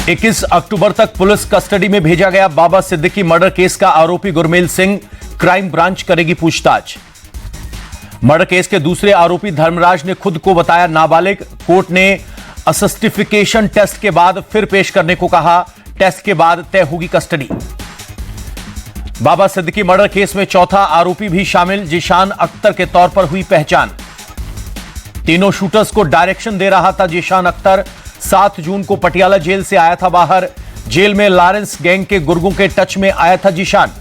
21 अक्टूबर तक police custody में भेजा गया बाबा सिद्दीकी मर्डर केस का आरोपी गुरमेल सिंह, क्राइम ब्रांच करेगी पूछताछ। मर्डर केस के दूसरे आरोपी धर्मराज ने खुद को बताया नाबालिग। कोर्ट ने असिस्टिफिकेशन टेस्ट के बाद फिर पेश करने को कहा। टेस्ट के बाद तय होगी कस्टडी। बाबा सिद्दीकी मर्डर केस में चौथा आरोपी भी शामिल, जिशान अख्तर के तौर पर हुई पहचान। तीनों शूटर्स को डायरेक्शन दे रहा था जिशान अख्तर। 7 जून को पटियाला जेल से आया था बाहर। जेल में लॉरेंस गैंग के गुर्गों के टच में आया था जिशान।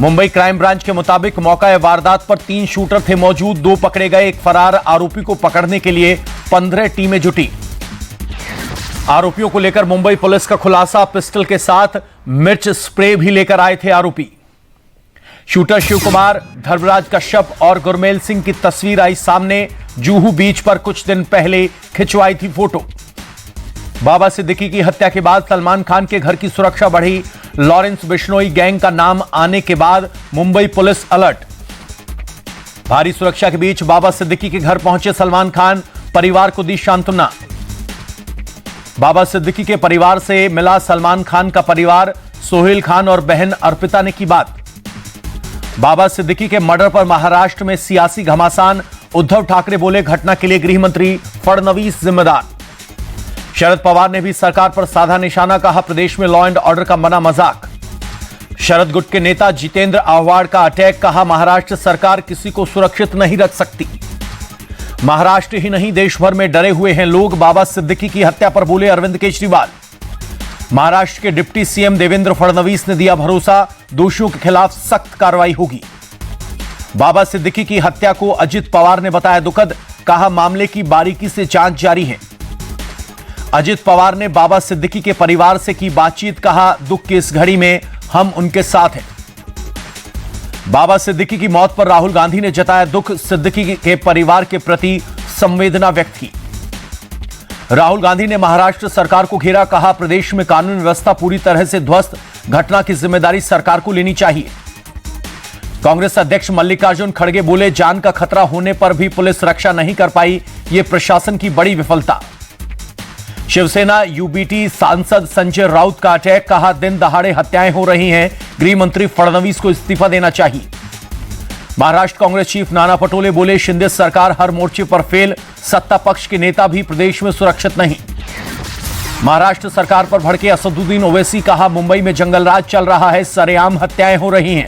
मुंबई क्राइम ब्रांच के मुताबिक मौका वारदात पर 3 शूटर थे मौजूद, 2 पकड़े गए। एक फरार आरोपी को पकड़ने के लिए 15 टीमें जुटी। आरोपियों को लेकर मुंबई पुलिस का खुलासा, पिस्टल के साथ मिर्च स्प्रे भी लेकर आए थे आरोपी। शूटर शिव कुमार, धर्मराज कश्यप और गुरमेल सिंह की तस्वीर आई सामने। जुहू बीच पर कुछ दिन पहले खिंचवाई थी फोटो। बाबा सिद्दीकी की हत्या के बाद सलमान खान के घर की सुरक्षा बढ़ी। लॉरेंस बिश्नोई गैंग का नाम आने के बाद मुंबई पुलिस अलर्ट। भारी सुरक्षा के बीच बाबा सिद्दीकी के घर पहुंचे सलमान खान, परिवार को दी सांत्वना। बाबा सिद्दीकी के परिवार से मिला सलमान खान का परिवार। सोहेल खान और बहन अर्पिता ने की बात। बाबा सिद्दीकी के मर्डर पर महाराष्ट्र में सियासी घमासान। उद्धव ठाकरे बोले घटना के लिए गृह मंत्री फडणवीस जिम्मेदार। शरद पवार ने भी सरकार पर साधा निशाना, कहा प्रदेश में लॉ एंड ऑर्डर का बना मजाक। शरद गुट के नेता जितेंद्र आह्वाड का अटैक, कहा महाराष्ट्र सरकार किसी को सुरक्षित नहीं रख सकती। महाराष्ट्र ही नहीं देश भर में डरे हुए हैं लोग। बाबा सिद्दीकी की हत्या पर बोले अरविंद केजरीवाल। महाराष्ट्र के डिप्टी सीएम देवेंद्र फडणवीस ने दिया भरोसा, दोषियों के खिलाफ सख्त कार्रवाई होगी। बाबा सिद्दीकी की हत्या को अजित पवार ने बताया दुखद, कहा मामले की बारीकी से जांच जारी है। अजित पवार ने बाबा सिद्दीकी के परिवार से की बातचीत, कहा दुख की इस घड़ी में हम उनके साथ हैं। बाबा सिद्दीकी की मौत पर राहुल गांधी ने जताया दुख, सिद्दीकी के परिवार के प्रति संवेदना व्यक्त की। राहुल गांधी ने महाराष्ट्र सरकार को घेरा, कहा प्रदेश में कानून व्यवस्था पूरी तरह से ध्वस्त, घटना की जिम्मेदारी सरकार को लेनी चाहिए। कांग्रेस अध्यक्ष मल्लिकार्जुन खड़गे बोले जान का खतरा होने पर भी पुलिस रक्षा नहीं कर पाई, यह प्रशासन की बड़ी विफलता। शिवसेना यूबीटी सांसद संजय राउत का अटैक, कहा दिन दहाड़े हत्याएं हो रही हैं, गृह मंत्री फडणवीस को इस्तीफा देना चाहिए। महाराष्ट्र कांग्रेस चीफ नाना पटोले बोले शिंदे सरकार हर मोर्चे पर फेल, सत्ता पक्ष के नेता भी प्रदेश में सुरक्षित नहीं। महाराष्ट्र सरकार पर भड़के असदुद्दीन ओवैसी, कहा मुंबई में जंगलराज चल रहा है, सरेआम हत्याएं हो रही हैं।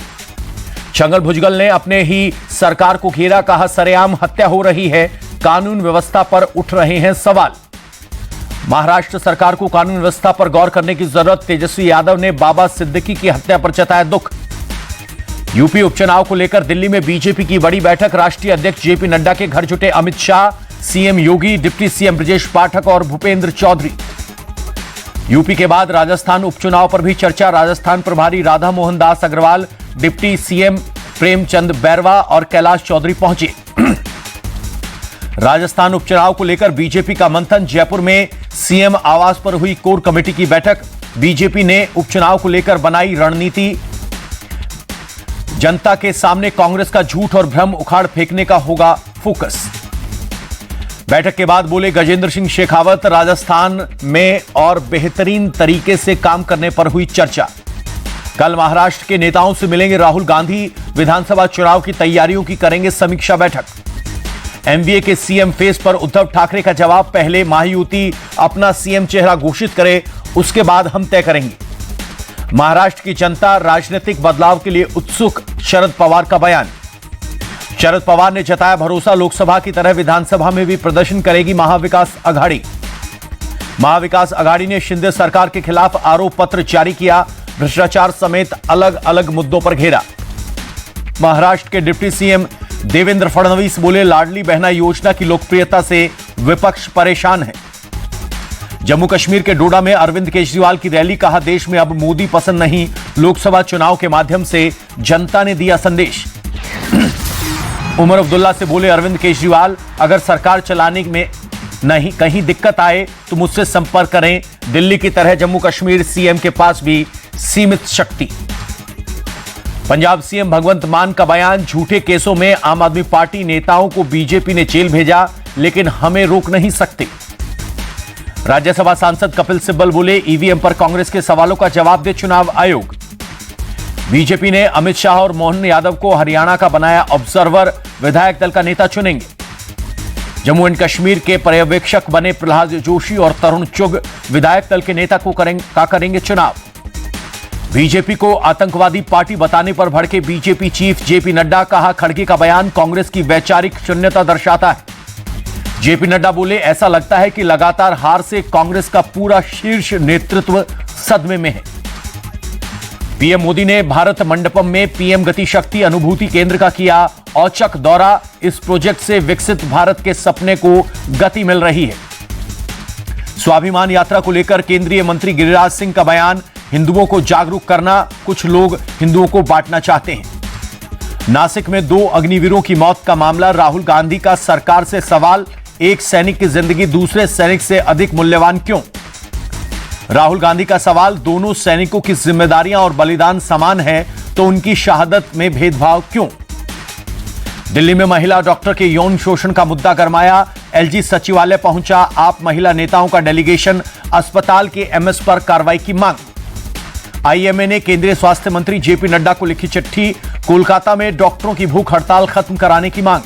छगन भुजबल ने अपने ही सरकार को घेरा, कहा सरेआम हत्या हो रही है, कानून व्यवस्था पर उठ रहे हैं सवाल। महाराष्ट्र सरकार को कानून व्यवस्था पर गौर करने की जरूरत, तेजस्वी यादव ने बाबा सिद्दीकी की हत्या पर जताया दुख। यूपी उपचुनाव को लेकर दिल्ली में बीजेपी की बड़ी बैठक, राष्ट्रीय अध्यक्ष जेपी नड्डा के घर जुटे अमित शाह, सीएम योगी, डिप्टी सीएम ब्रजेश पाठक और भूपेंद्र चौधरी। यूपी के बाद राजस्थान उपचुनाव पर भी चर्चा, राजस्थान प्रभारी राधा मोहन दास अग्रवाल, डिप्टी सीएम प्रेमचंद बैरवा और कैलाश चौधरी पहुंचे। राजस्थान उपचुनाव को लेकर बीजेपी का मंथन, जयपुर में सीएम आवास पर हुई कोर कमेटी की बैठक। बीजेपी ने उपचुनाव को लेकर बनाई रणनीति, जनता के सामने कांग्रेस का झूठ और भ्रम उखाड़ फेंकने का होगा फोकस। बैठक के बाद बोले गजेंद्र सिंह शेखावत, राजस्थान में और बेहतरीन तरीके से काम करने पर हुई चर्चा। कल महाराष्ट्र के नेताओं से मिलेंगे राहुल गांधी, विधानसभा चुनाव की तैयारियों की करेंगे समीक्षा बैठक। एमवीए के सीएम फेस पर उद्धव ठाकरे का जवाब, पहले महायुति अपना सीएम चेहरा घोषित करे, उसके बाद हम तय करेंगे। महाराष्ट्र की जनता राजनीतिक बदलाव के लिए उत्सुक, शरद पवार का बयान। शरद पवार ने जताया भरोसा, लोकसभा की तरह विधानसभा में भी प्रदर्शन करेगी महाविकास अघाड़ी। महाविकास अघाड़ी ने शिंदे सरकार के खिलाफ आरोप पत्र जारी किया, भ्रष्टाचार समेत अलग अलग मुद्दों पर घेरा। महाराष्ट्र के डिप्टी सीएम देवेंद्र फडणवीस बोले लाडली बहना योजना की लोकप्रियता से विपक्ष परेशान है। जम्मू कश्मीर के डोडा में अरविंद केजरीवाल की रैली, कहा देश में अब मोदी पसंद नहीं, लोकसभा चुनाव के माध्यम से जनता ने दिया संदेश। उमर अब्दुल्ला से बोले अरविंद केजरीवाल, अगर सरकार चलाने में नहीं कहीं दिक्कत आए तो मुझसे संपर्क करें, दिल्ली की तरह जम्मू कश्मीर सीएम के पास भी सीमित शक्ति। पंजाब सीएम भगवंत मान का बयान, झूठे केसों में आम आदमी पार्टी नेताओं को बीजेपी ने जेल भेजा, लेकिन हमें रोक नहीं सकते। राज्यसभा सांसद कपिल सिब्बल बोले, ईवीएम पर कांग्रेस के सवालों का जवाब दे चुनाव आयोग। बीजेपी ने अमित शाह और मोहन यादव को हरियाणा का बनाया ऑब्जर्वर, विधायक दल का नेता चुनेंगे। जम्मू एंड कश्मीर के पर्यवेक्षक बने प्रहलाद जोशी और तरुण चुग, विधायक दल के नेता को करेंगे चुनाव। बीजेपी को आतंकवादी पार्टी बताने पर भड़के बीजेपी चीफ जेपी नड्डा, कहा खड़गे का बयान कांग्रेस की वैचारिक शून्यता दर्शाता है। जेपी नड्डा बोले, ऐसा लगता है कि लगातार हार से कांग्रेस का पूरा शीर्ष नेतृत्व सदमे में है। पीएम मोदी ने भारत मंडपम में पीएम गति शक्ति अनुभूति केंद्र का किया औचक दौरा। इस प्रोजेक्ट से विकसित भारत के सपने को गति मिल रही है। स्वाभिमान यात्रा को लेकर केंद्रीय मंत्री गिरिराज सिंह का बयान, हिंदुओं को जागरूक करना, कुछ लोग हिंदुओं को बांटना चाहते हैं। नासिक में 2 अग्निवीरों की मौत का मामला, राहुल गांधी का सरकार से सवाल, एक सैनिक की जिंदगी दूसरे सैनिक से अधिक मूल्यवान क्यों? राहुल गांधी का सवाल, दोनों सैनिकों की जिम्मेदारियां और बलिदान समान है तो उनकी शहादत में भेदभाव क्यों? दिल्ली में महिला डॉक्टर के यौन शोषण का मुद्दा गरमाया, एलजी सचिवालय पहुंचा आप महिला नेताओं का डेलीगेशन, अस्पताल के एमएस पर कार्रवाई की मांग। आईएमए ने केंद्रीय स्वास्थ्य मंत्री जेपी नड्डा को लिखी चिट्ठी, कोलकाता में डॉक्टरों की भूख हड़ताल खत्म कराने की मांग।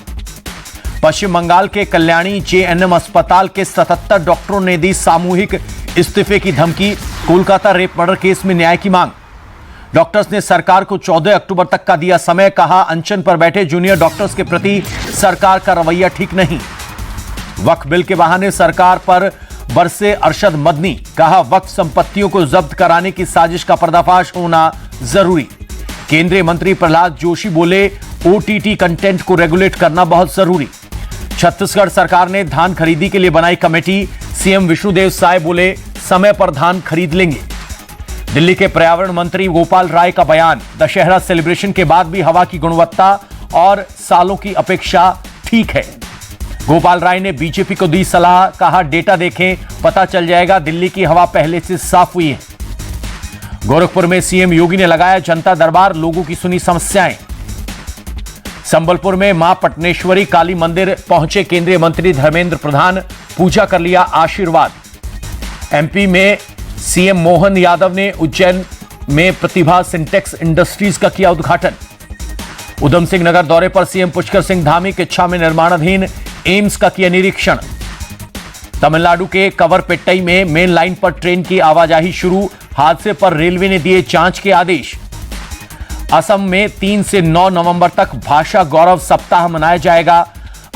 पश्चिम बंगाल के कल्याणी जेएनएम अस्पताल के 77 डॉक्टरों ने दी सामूहिक इस्तीफे की धमकी, कोलकाता रेप मर्डर केस में न्याय की मांग। डॉक्टर्स ने सरकार को 14 अक्टूबर तक का दिया समय, कहा अनशन पर बैठे जूनियर डॉक्टर्स के प्रति सरकार का रवैया ठीक नहीं। वक्फ बिल के बहाने सरकार पर बरसे अरशद मदनी, कहा वक्फ संपत्तियों को जब्त कराने की साजिश का पर्दाफाश होना जरूरी। केंद्रीय मंत्री प्रहलाद जोशी बोले, ओटीटी कंटेंट को रेगुलेट करना बहुत जरूरी। छत्तीसगढ़ सरकार ने धान खरीदी के लिए बनाई कमेटी, सीएम विष्णुदेव साय बोले समय पर धान खरीद लेंगे। दिल्ली के पर्यावरण मंत्री गोपाल राय का बयान, दशहरा सेलिब्रेशन के बाद भी हवा की गुणवत्ता और सालों की अपेक्षा ठीक है। गोपाल राय ने बीजेपी को दी सलाह, कहा डेटा देखें पता चल जाएगा दिल्ली की हवा पहले से साफ हुई है। गोरखपुर में सीएम योगी ने लगाया जनता दरबार, लोगों की सुनी समस्याएं। संबलपुर में मां पटनेश्वरी काली मंदिर पहुंचे केंद्रीय मंत्री धर्मेंद्र प्रधान, पूजा कर लिया आशीर्वाद। एमपी में सीएम मोहन यादव ने उज्जैन में प्रतिभा सिंटेक्स इंडस्ट्रीज का किया उद्घाटन। उधम सिंह नगर दौरे पर सीएम पुष्कर सिंह धामी के इच्छा में निर्माणाधीन एम्स का किया निरीक्षण। तमिलनाडु के कवरपेट्टई में मेन लाइन पर ट्रेन की आवाजाही शुरू, हादसे पर रेलवे ने दिए जांच के आदेश। असम में 3 से 9 नवंबर तक भाषा गौरव सप्ताह मनाया जाएगा,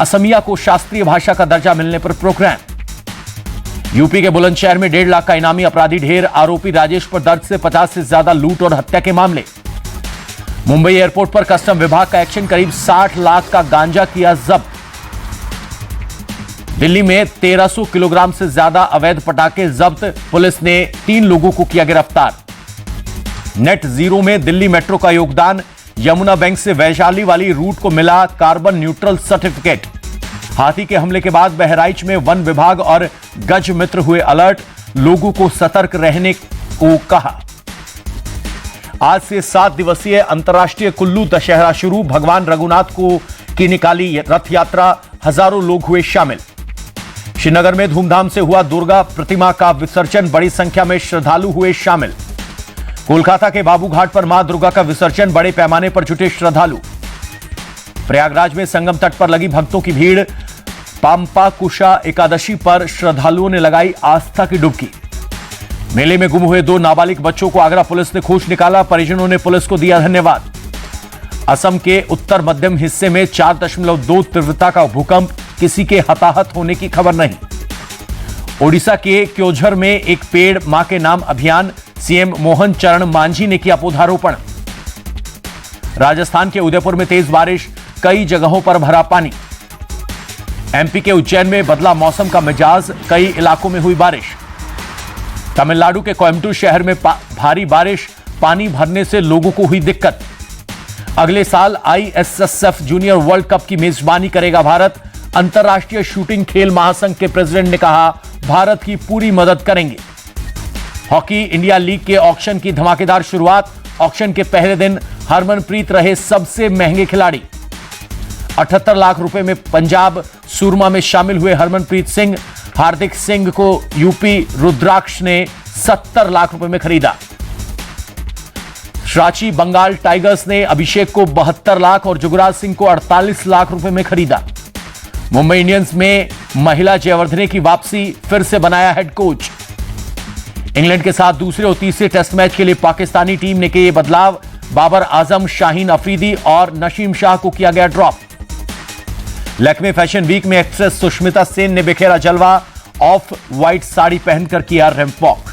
असमिया को शास्त्रीय भाषा का दर्जा मिलने पर प्रोग्राम। यूपी के बुलंदशहर में 1.5 लाख का इनामी अपराधी ढेर, आरोपी राजेश पर दर्ज से 50 से ज्यादा लूट और हत्या के मामले। मुंबई एयरपोर्ट पर कस्टम विभाग का एक्शन, करीब 60 लाख का गांजा किया जब्त। दिल्ली में 1300 किलोग्राम से ज्यादा अवैध पटाखे जब्त, पुलिस ने 3 लोगों को किया गिरफ्तार। नेट जीरो में दिल्ली मेट्रो का योगदान, यमुना बैंक से वैशाली वाली रूट को मिला कार्बन न्यूट्रल सर्टिफिकेट। हाथी के हमले के बाद बहराइच में वन विभाग और गज मित्र हुए अलर्ट, लोगों को सतर्क रहने को कहा। आज से 7 दिवसीय अंतर्राष्ट्रीय कुल्लू दशहरा शुरू, भगवान रघुनाथ की निकाली रथ यात्रा, हजारों लोग हुए शामिल। श्रीनगर में धूमधाम से हुआ दुर्गा प्रतिमा का विसर्जन, बड़ी संख्या में श्रद्धालु हुए शामिल। कोलकाता के बाबू घाट पर मां दुर्गा का विसर्जन, बड़े पैमाने पर जुटे श्रद्धालु। प्रयागराज में संगम तट पर लगी भक्तों की भीड़, पाम्पा कुशा एकादशी पर श्रद्धालुओं ने लगाई आस्था की डुबकी। मेले में गुम हुए 2 नाबालिग बच्चों को आगरा पुलिस ने खोज निकाला, परिजनों ने पुलिस को दिया धन्यवाद। असम के उत्तर मध्यम हिस्से में 4.2 तीव्रता का भूकंप, किसी के हताहत होने की खबर नहीं। ओडिशा के क्योझर में एक पेड़ मां के नाम अभियान, सीएम मोहन चरण मांझी ने किया पौधारोपण। राजस्थान के उदयपुर में तेज बारिश, कई जगहों पर भरा पानी। एमपी के उज्जैन में बदला मौसम का मिजाज, कई इलाकों में हुई बारिश। तमिलनाडु के कोयम्बटूर शहर में भारी बारिश, पानी भरने से लोगों को हुई दिक्कत। अगले साल आईएसएसएफ जूनियर वर्ल्ड कप की मेजबानी करेगा भारत, अंतर्राष्ट्रीय शूटिंग खेल महासंघ के प्रेसिडेंट ने कहा भारत की पूरी मदद करेंगे। हॉकी इंडिया लीग के ऑक्शन की धमाकेदार शुरुआत, ऑक्शन के पहले दिन हरमनप्रीत रहे सबसे महंगे खिलाड़ी। 78 लाख रुपए में पंजाब सुरमा में शामिल हुए हरमनप्रीत सिंह, हार्दिक सिंह को यूपी रुद्राक्ष ने 70 लाख रुपए में खरीदा। रांची बंगाल टाइगर्स ने अभिषेक को 72 लाख और जुगराज सिंह को 48 लाख रुपए में खरीदा। मुंबई इंडियंस में महिला जयवर्धने की वापसी, फिर से बनाया हेड कोच। इंग्लैंड के साथ दूसरे और तीसरे टेस्ट मैच के लिए पाकिस्तानी टीम ने किए बदलाव। बाबर आजम, शाहीन अफरीदी और नशीम शाह को किया गया ड्रॉप। लखनऊ फैशन वीक में एक्ट्रेस सुष्मिता सेन ने बिखेरा जलवा। ऑफ व्हाइट साड़ी पहनकर किया रैंप वॉक।